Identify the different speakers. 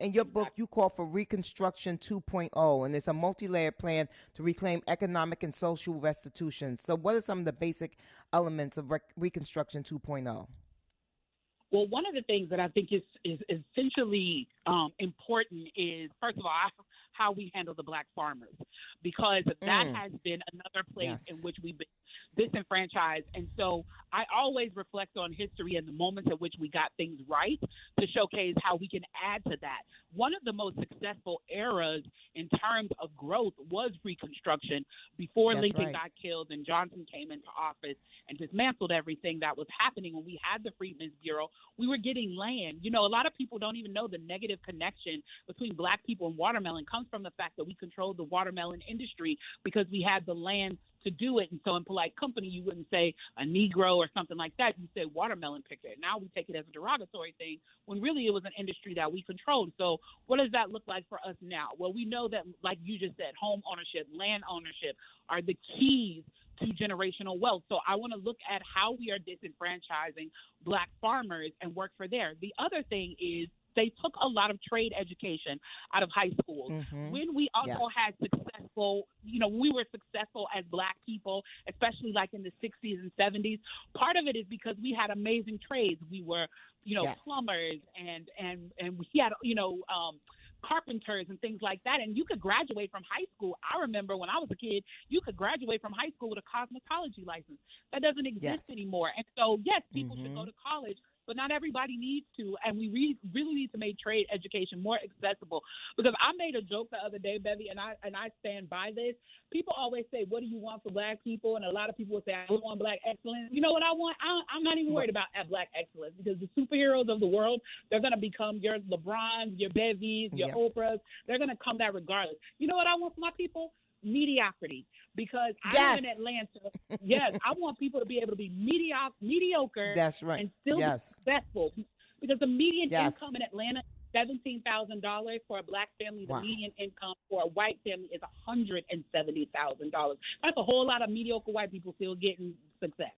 Speaker 1: In your book,
Speaker 2: Exactly.
Speaker 1: you call for Reconstruction 2.0, and it's a multi-layered plan to reclaim economic and social restitution. So, what are some of the basic elements of Reconstruction 2.0?
Speaker 2: Well, one of the things that I think is essentially important is, first of all, how we handle the black farmers, because that
Speaker 1: Mm,
Speaker 2: has been another place in
Speaker 1: yes,
Speaker 2: which we've been disenfranchised. And so I always reflect on history and the moments at which we got things right to showcase how we can add to that. One of the most successful eras in terms of growth was Reconstruction before
Speaker 1: that's
Speaker 2: Lincoln
Speaker 1: right.
Speaker 2: got killed and Johnson came into office and dismantled everything that was happening when we had the Freedmen's Bureau. We were getting land. You know, a lot of people don't even know the negative connection between black people and watermelon comes from the fact that we controlled the watermelon industry because we had the land to do it. And so in polite company, you wouldn't say a Negro or something like that. You say watermelon picker. Now we take it as a derogatory thing when really it was an industry that we controlled. So what does that look like for us now? Well, we know that, like you just said, home ownership, land ownership are the keys to generational wealth. So I want to look at how we are disenfranchising black farmers and work for there. The other thing is they took a lot of trade education out of high schools.
Speaker 1: Mm-hmm.
Speaker 2: When we also
Speaker 1: Yes.
Speaker 2: had successful, we were successful as black people, especially like in the 60s and 70s. Part of it is because we had amazing trades. We were,
Speaker 1: Yes.
Speaker 2: plumbers and we had, carpenters and things like that. And you could graduate from high school. I remember when I was a kid, you could graduate from high school with a cosmetology license. That doesn't exist
Speaker 1: Yes.
Speaker 2: anymore. And so, yes, people should go
Speaker 1: Mm-hmm.
Speaker 2: to college, but not everybody needs to. And we really need to make trade education more accessible. Because I made a joke the other day, Bevy, and I stand by this. People always say, "What do you want for black people?" And a lot of people will say, "I want black excellence." You know what I want? I'm not even
Speaker 1: What?
Speaker 2: worried about black excellence because the superheroes of the world, they're going to become your LeBrons, your Bevies, your
Speaker 1: Yep.
Speaker 2: Oprahs. They're going to come that regardless. You know what I want for my people? Mediocrity. Because I live in
Speaker 1: Yes.
Speaker 2: Atlanta. Yes, I want people to be able to be mediocre
Speaker 1: That's right.
Speaker 2: and still be
Speaker 1: Yes.
Speaker 2: successful. Because the median
Speaker 1: Yes.
Speaker 2: income in Atlanta $17,000 for a black family. The
Speaker 1: Wow.
Speaker 2: median income for a white family is $170,000. That's a whole lot of mediocre white people still getting success.